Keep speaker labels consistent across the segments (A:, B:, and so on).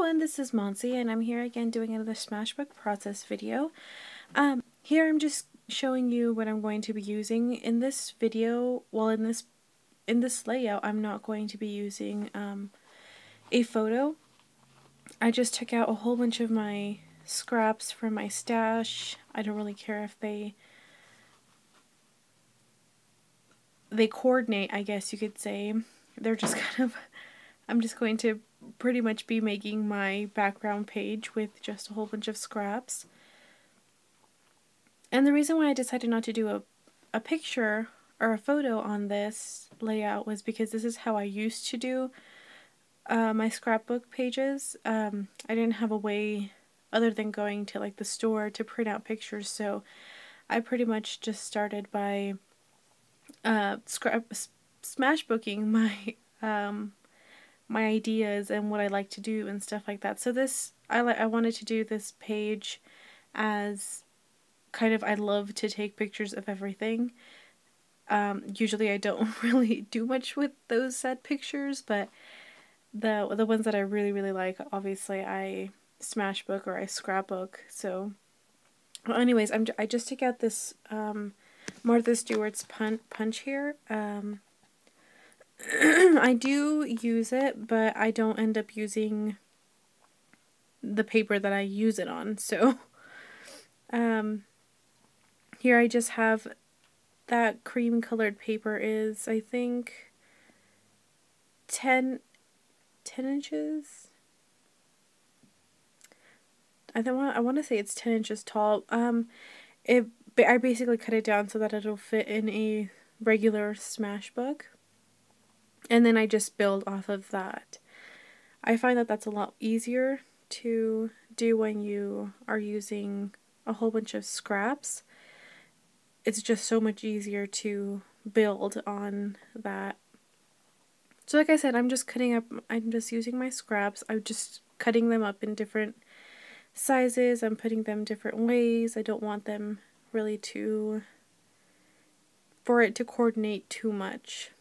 A: everyone, this is Monsi and I'm here again doing another Smashbook Process video. Here I'm just showing you what I'm going to be using in this video. Well, in this layout, I'm not going to be using a photo. I just took out a whole bunch of my scraps from my stash. I don't really care if they coordinate, I guess you could say. They're just kind of, I'm just going to pretty much be making my background page with just a whole bunch of scraps. And the reason why I decided not to do a picture or a photo on this layout was because this is how I used to do my scrapbook pages. I didn't have a way other than going to like the store to print out pictures, so I pretty much just started by smashbooking my my ideas and what I like to do and stuff like that. So this, I wanted to do this page as kind of, I love to take pictures of everything. Usually I don't really do much with those set pictures, but the ones that I really like, obviously I smashbook or I scrapbook. So well, anyways, I just took out this Martha Stewart's punch here. I do use it, but I don't end up using the paper that I use it on. So here I just have that cream colored paper is, I think, 10 inches. I want to say it's 10 inches tall. I basically cut it down so that it'll fit in a regular smashbook. And then I just build off of that. I find that that's a lot easier to do when you are using a whole bunch of scraps. It's just so much easier to build on that. So like I said, I'm just using my scraps. I'm just cutting them up in different sizes. I'm putting them different ways. I don't want them really for it to coordinate too much.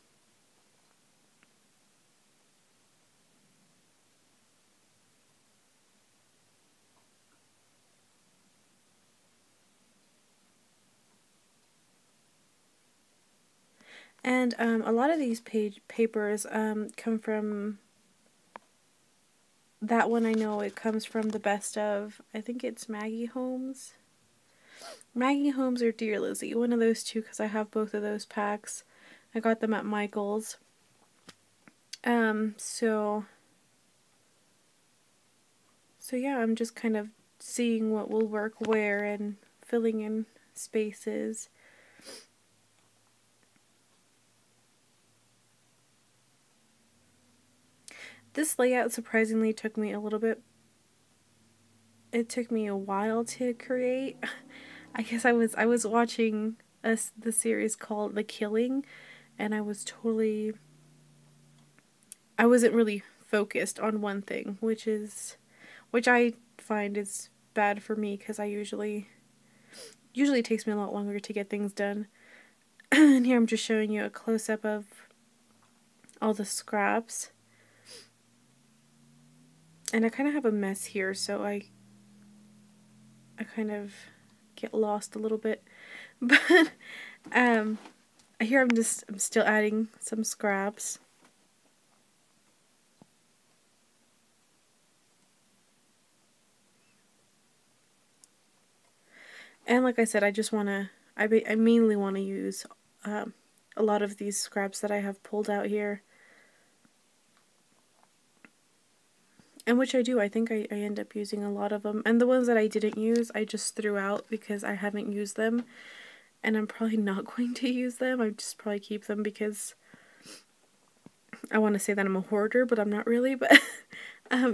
A: And a lot of these papers come from, that one I know it comes from the Best Of, I think it's Maggie Holmes. Maggie Holmes or Dear Lizzie, one of those two, because I have both of those packs. I got them at Michael's. So yeah, I'm just kind of seeing what will work where and filling in spaces. This layout surprisingly took me a little bit, it took me a while to create. I guess I was watching the series called The Killing, and I wasn't really focused on one thing, which I find is bad for me, because I usually it takes me a lot longer to get things done. And here I'm just showing you a close-up of all the scraps. And I kind of have a mess here, so I kind of get lost a little bit. But here I'm still adding some scraps. And like I said, I mainly want to use a lot of these scraps that I have pulled out here. And which I do. I think I end up using a lot of them. And the ones that I didn't use, I just threw out because I haven't used them. And I'm probably not going to use them. I just probably keep them because I want to say that I'm a hoarder, but I'm not really. But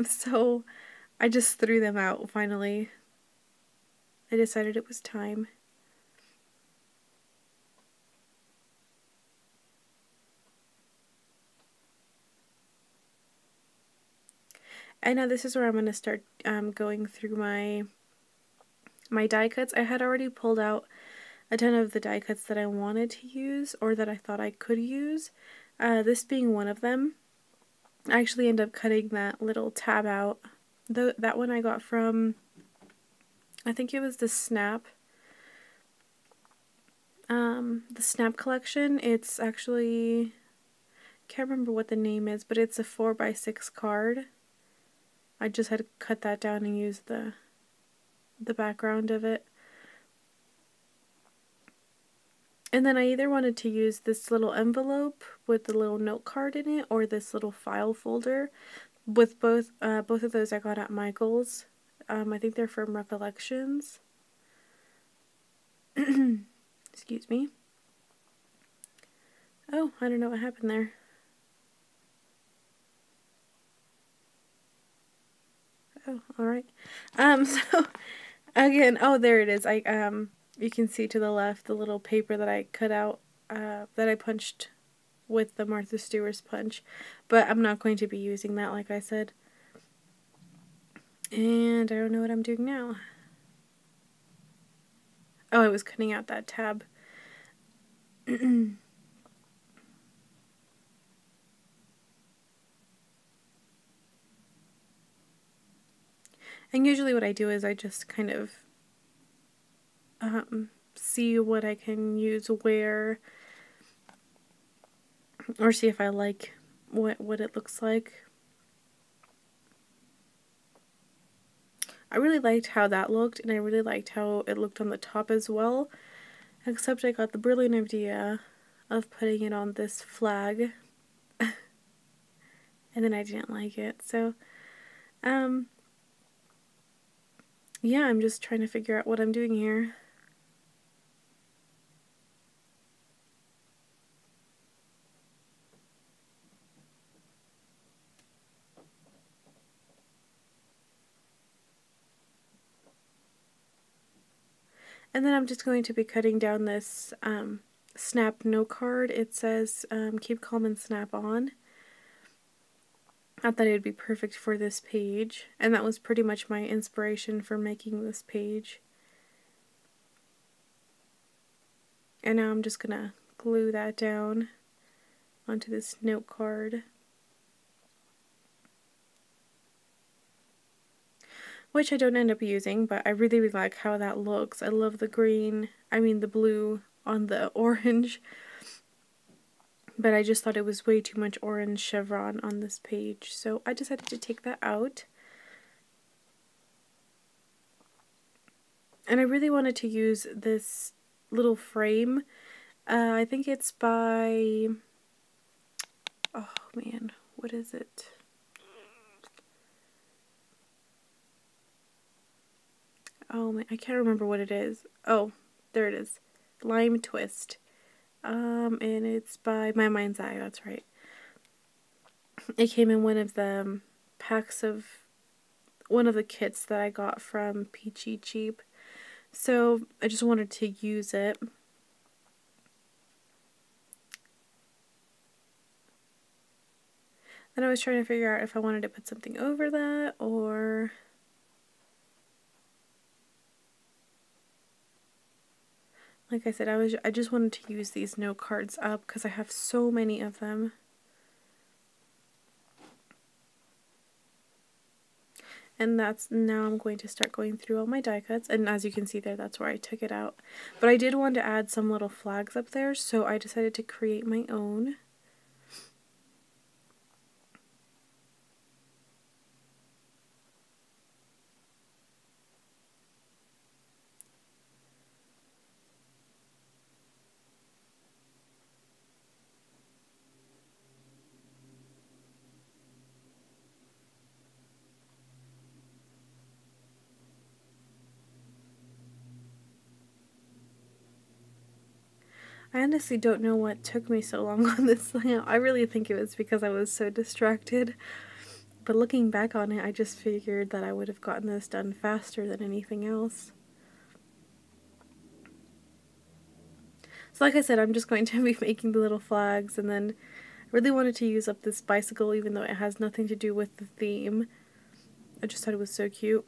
A: so I just threw them out finally. I decided it was time. And now this is where I'm going to start going through my die cuts. I had already pulled out a ton of the die cuts that I wanted to use, or that I thought I could use. This being one of them. I actually end up cutting that little tab out That one I got from, I think it was the Snap collection. It's actually, can't remember what the name is, but it's a 4x6 card. I just had to cut that down and use the background of it. And then I either wanted to use this little envelope with the little note card in it, or this little file folder. With both of those I got at Michael's. I think they're from Recollections. Excuse me. Oh, I don't know what happened there. Oh, alright. So, again, oh, there it is. You can see to the left the little paper that I cut out, that I punched with the Martha Stewart's punch. But I'm not going to be using that, like I said. And I don't know what I'm doing now. Oh, I was cutting out that tab. And usually what I do is I just kind of see what I can use where, or see if I like what it looks like. I really liked how that looked, and I really liked how it looked on the top as well, except I got the brilliant idea of putting it on this flag, and then I didn't like it. So yeah, I'm just trying to figure out what I'm doing here. And then I'm just going to be cutting down this Snap note card. It says keep calm and snap on. I thought it would be perfect for this page, and that was pretty much my inspiration for making this page. And now I'm just gonna glue that down onto this note card. Which I don't end up using, but I really, really like how that looks. I love the green, the blue on the orange. But I just thought it was way too much orange chevron on this page, so I decided to take that out. And I really wanted to use this little frame. I think it's by, oh man, what is it? Oh man, I can't remember what it is. Oh, there it is. Lime Twist. And it's by My Mind's Eye, that's right. It came in one of the packs of one of the kits that I got from Peachy Cheap. So I just wanted to use it. Then I was trying to figure out if I wanted to put something over that, or like I said, I just wanted to use these note cards up because I have so many of them. And now I'm going to start going through all my die cuts, and as you can see there, that's where I took it out. But I did want to add some little flags up there, so I decided to create my own. I honestly don't know what took me so long on this layout. I really think it was because I was so distracted. But looking back on it, I just figured that I would have gotten this done faster than anything else. So like I said, I'm just going to be making the little flags, and then I really wanted to use up this bicycle even though it has nothing to do with the theme. I just thought it was so cute.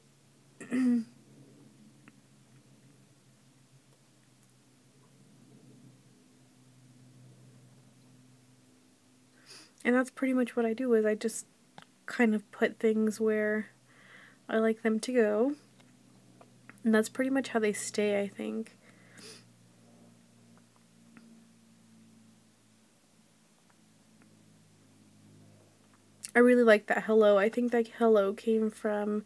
A: And that's pretty much what I do, is I just kind of put things where I like them to go. And that's pretty much how they stay, I think. I really like that hello. I think that hello came from,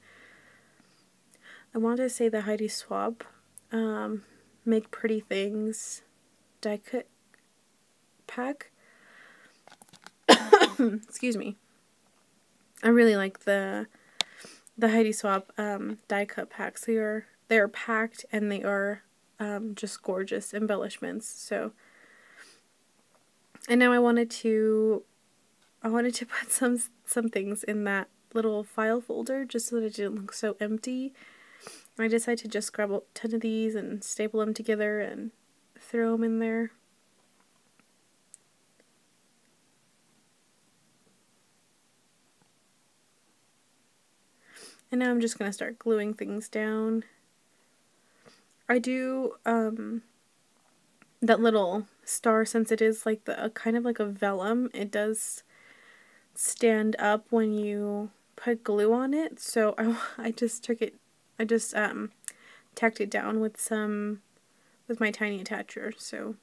A: I want to say the Heidi Swapp Make Pretty Things die cut pack. Excuse me. I really like the Heidi Swapp die cut packs. They are packed and they are just gorgeous embellishments. So, and now I wanted to put some things in that little file folder just so that it didn't look so empty. And I decided to just grab a ton of these and staple them together and throw them in there. And now I'm just going to start gluing things down. I do that little star, since it is like the kind of like a vellum, it does stand up when you put glue on it. So I just tacked it down with my tiny attacher. So,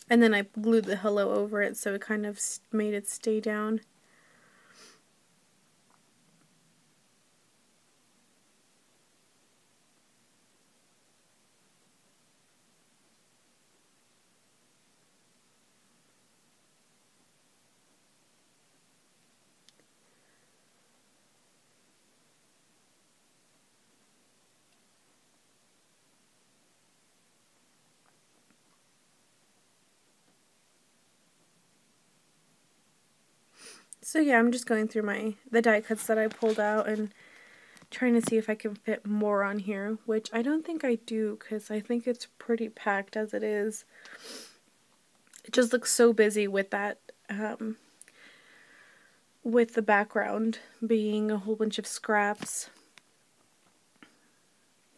A: and then I glued the hello over it, so it kind of made it stay down. So yeah, I'm just going through the die cuts that I pulled out and trying to see if I can fit more on here, which I don't think I do because I think it's pretty packed as it is. It just looks so busy with that, with the background being a whole bunch of scraps,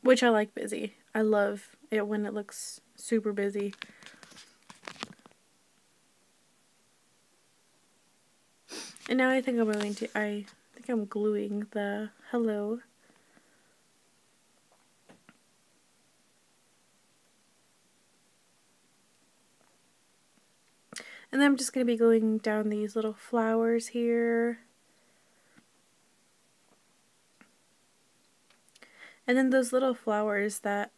A: which I like busy. I love it when it looks super busy. And now I think I'm gluing the hello. And then I'm just going to be gluing down these little flowers here. And then those little flowers that,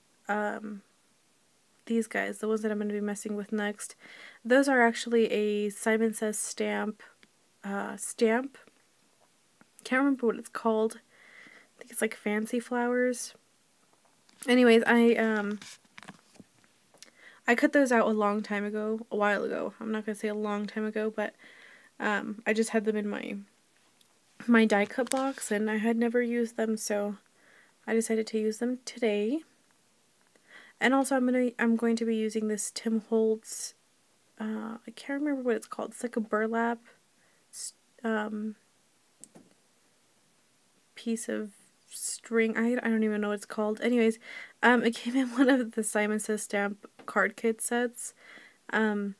A: these guys, the ones that I'm going to be messing with next, those are actually a Simon Says stamp. Can't remember what it's called. I think it's like Fancy Flowers. Anyways, I cut those out a long time ago, a while ago. I'm not gonna say a long time ago, but I just had them in my die cut box and I had never used them, so I decided to use them today. And also I'm going to be using this Tim Holtz, I can't remember what it's called. It's like a burlap piece of string. I don't even know what it's called. Anyways, it came in one of the Simon Says Stamp card kit sets. And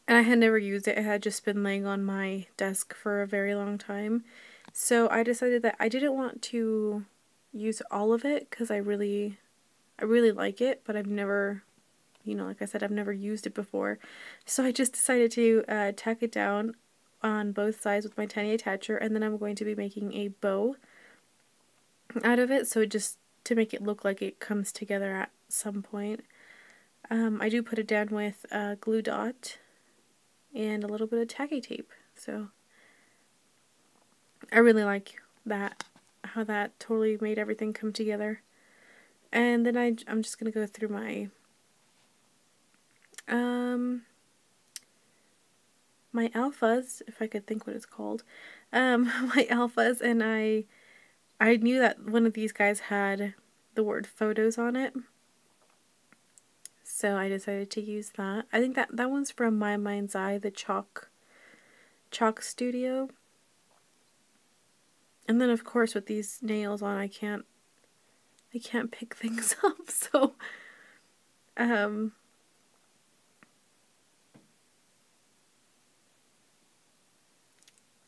A: I had never used it. It had just been laying on my desk for a very long time. So I decided that I didn't want to use all of it because I really like it, but I've never, like I said, I've never used it before. So I just decided to tack it down on both sides with my tiny attacher, and then I'm going to be making a bow out of it, so just to make it look like it comes together at some point. I do put it down with a glue dot and a little bit of tacky tape, so I really like that, how that totally made everything come together. And then I'm just gonna go through my my alphas, if I could think what it's called, my alphas, and I knew that one of these guys had the word photos on it, so I decided to use that. I think that one's from My Mind's Eye, the Chalk Studio. And then of course with these nails on, I can't pick things up, so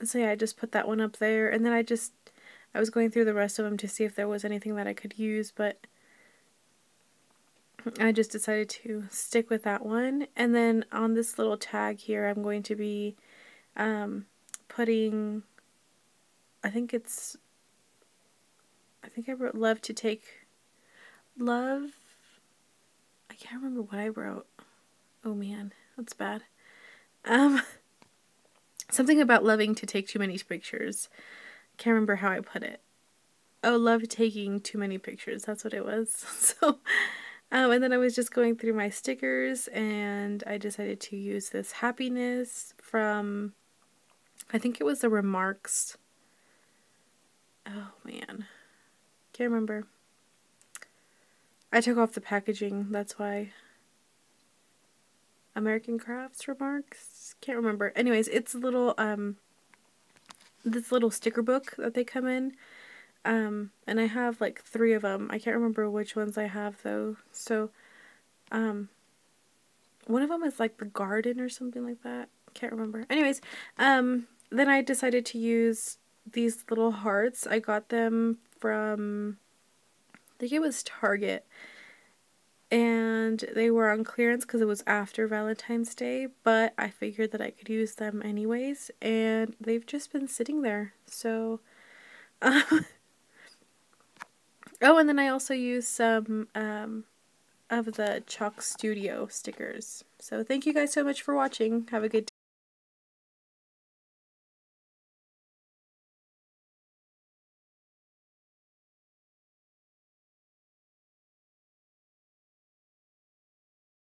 A: So yeah, I just put that one up there, and then I was going through the rest of them to see if there was anything that I could use, but I just decided to stick with that one. And then on this little tag here, I'm going to be putting, I think I wrote love, I can't remember what I wrote. Oh man, that's bad. Um, Something about loving to take too many pictures. Can't remember how I put it. Oh, love taking too many pictures. That's what it was. So, and then I was just going through my stickers, and I decided to use this happiness from, I think it was the Remarks. Oh man, can't remember. I took off the packaging, that's why. American Crafts Remarks? Can't remember. Anyways, it's a little, this little sticker book that they come in. And I have like 3 of them. I can't remember which ones I have though. So, one of them is like the garden or something like that. Can't remember. Anyways, then I decided to use these little hearts. I got them from, I think it was Target. And they were on clearance because it was after Valentine's Day, but I figured that I could use them anyways, and they've just been sitting there. So, oh, and then I also used some of the Chalk Studio stickers. So thank you guys so much for watching. Have a good day.